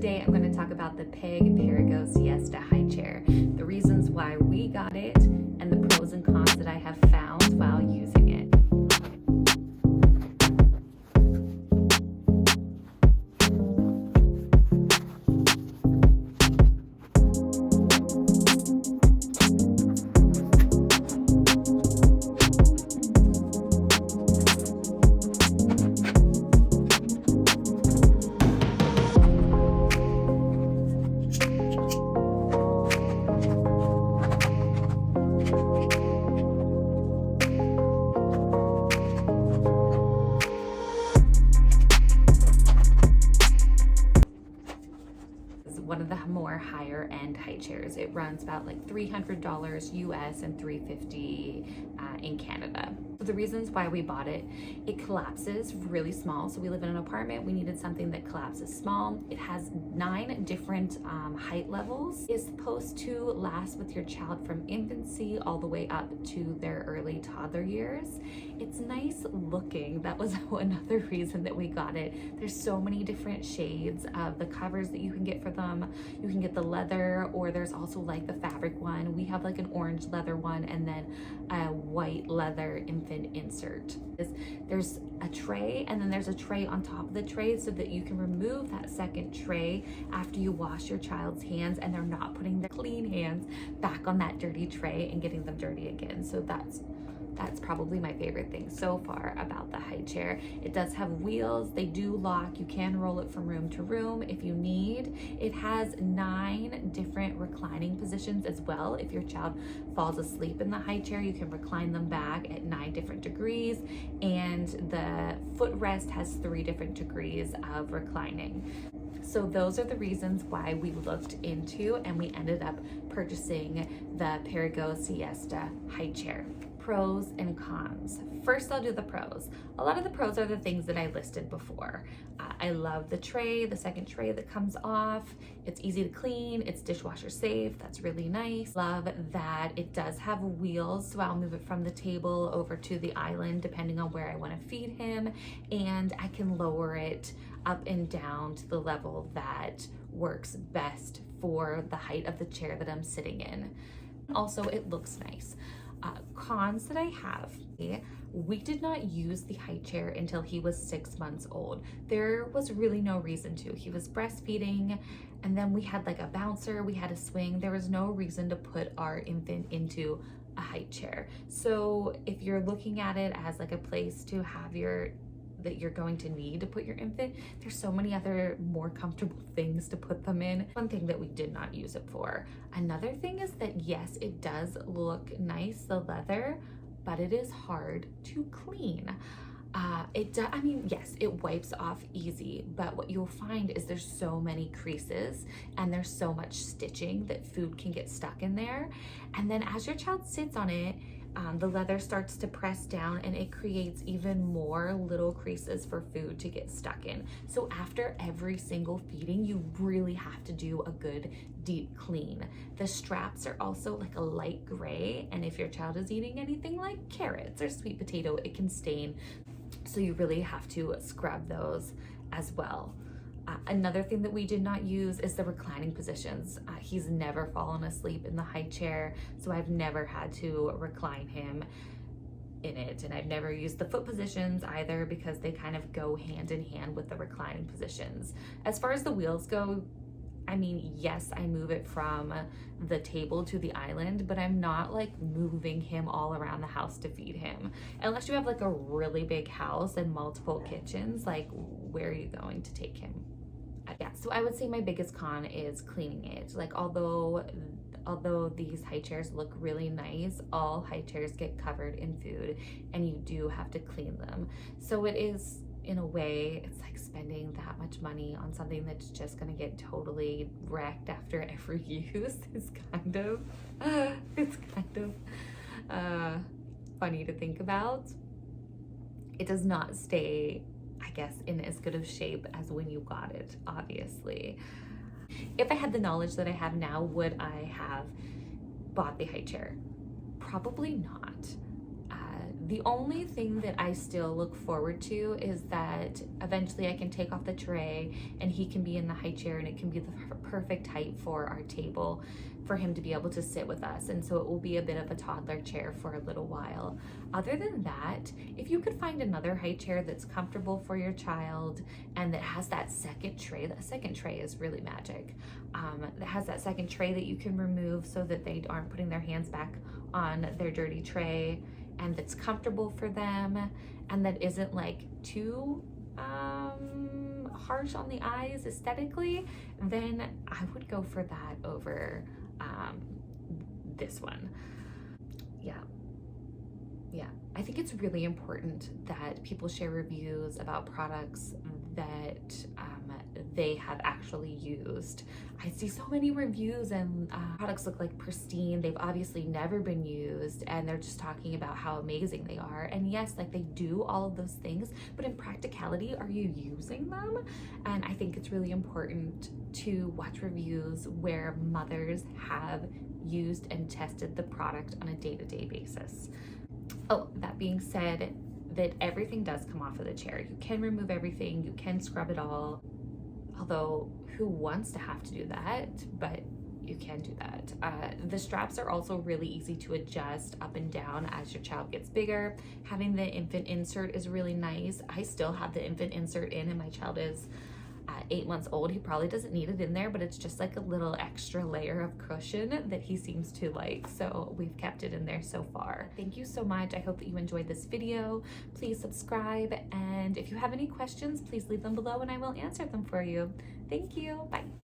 Today I'm going to talk about the Perego Siesta High Chair, the reasons why we got it, and the pros and cons that I have found while using it. One of the more higher end high chairs. It runs about like $300 US and $350 in Canada. So the reasons why we bought it, it collapses really small. So we live in an apartment. We needed something that collapses small. It has 9 different height levels. It's supposed to last with your child from infancy all the way up to their early toddler years. It's nice looking. That was another reason that we got it. There's so many different shades of the covers that you can get for them. You can get the leather, or there's also like the fabric one. We have like an orange leather one and then a white leather infant insert. There's a tray, and then there's a tray on top of the tray so that you can remove that second tray after you wash your child's hands, and they're not putting their clean hands back on that dirty tray and getting them dirty again. So that's probably my favorite thing so far about the high chair. It does have wheels. They do lock. You can roll it from room to room if you need. It has 9 different reclining positions as well. If your child falls asleep in the high chair, you can recline them back at 9 different degrees, and the footrest has 3 different degrees of reclining. So those are the reasons why we looked into and we ended up purchasing the Perego Siesta High Chair. Pros and cons. First, I'll do the pros. A lot of the pros are the things that I listed before. I love the tray, the second tray that comes off. It's easy to clean. It's dishwasher safe. That's really nice. Love that it does have wheels, so I'll move it from the table over to the island depending on where I want to feed him, and I can lower it up and down to the level that works best for the height of the chair that I'm sitting in. Also, it looks nice. Cons that I have, we did not use the high chair until he was 6 months old. There was really no reason to. He was breastfeeding, and then we had like a bouncer, we had a swing. There was no reason to put our infant into a high chair. So if you're looking at it as like a place to have that you're going to need to put your infant, there's so many other more comfortable things to put them in. One thing that we did not use it for. Another thing is that yes, it does look nice, the leather, but it is hard to clean. I mean, yes, it wipes off easy, but what you'll find is there's so many creases and there's so much stitching that food can get stuck in there. And then as your child sits on it, the leather starts to press down and it creates even more little creases for food to get stuck in. So after every single feeding, you really have to do a good deep clean. The straps are also like a light gray, and if your child is eating anything like carrots or sweet potato, it can stain. So you really have to scrub those as well. Another thing that we did not use is the reclining positions. He's never fallen asleep in the high chair, so I've never had to recline him in it. And I've never used the foot positions either, because they kind of go hand in hand with the reclining positions. As far as the wheels go, I mean, yes, I move it from the table to the island, but I'm not like moving him all around the house to feed him. Unless you have like a really big house and multiple kitchens, like where are you going to take him? Yeah, so I would say my biggest con is cleaning it. Like although these high chairs look really nice, all high chairs get covered in food and you do have to clean them. So it is, in a way, it's like spending that much money on something that's just gonna get totally wrecked after every use. It's kind of funny to think about. It does not stay, I guess, in as good of shape as when you got it, obviously. If I had the knowledge that I have now, would I have bought the high chair? Probably not. The only thing that I still look forward to is that eventually I can take off the tray and he can be in the high chair, and it can be the perfect height for our table for him to be able to sit with us. And so it will be a bit of a toddler chair for a little while. Other than that, if you could find another high chair that's comfortable for your child and that has that second tray is really magic. That has that second tray that you can remove so that they aren't putting their hands back on their dirty tray, and that's comfortable for them, and that isn't like too harsh on the eyes aesthetically, then I would go for that over this one. Yeah, I think it's really important that people share reviews about products that they have actually used. I see so many reviews and products look like pristine. They've obviously never been used, and they're just talking about how amazing they are. And yes, like, they do all of those things, but in practicality, are you using them? And I think it's really important to watch reviews where mothers have used and tested the product on a day-to-day basis. Oh, that being said, that everything does come off of the chair. You can remove everything, you can scrub it all. Although, who wants to have to do that? But you can do that. The straps are also really easy to adjust up and down as your child gets bigger. Having the infant insert is really nice. I still have the infant insert in, and my child is 8 months old. He probably doesn't need it in there, but it's just like a little extra layer of cushion that he seems to like, so we've kept it in there so far. Thank you so much. I hope that you enjoyed this video. Please subscribe, and if you have any questions, please leave them below and I will answer them for you. Thank you. Bye.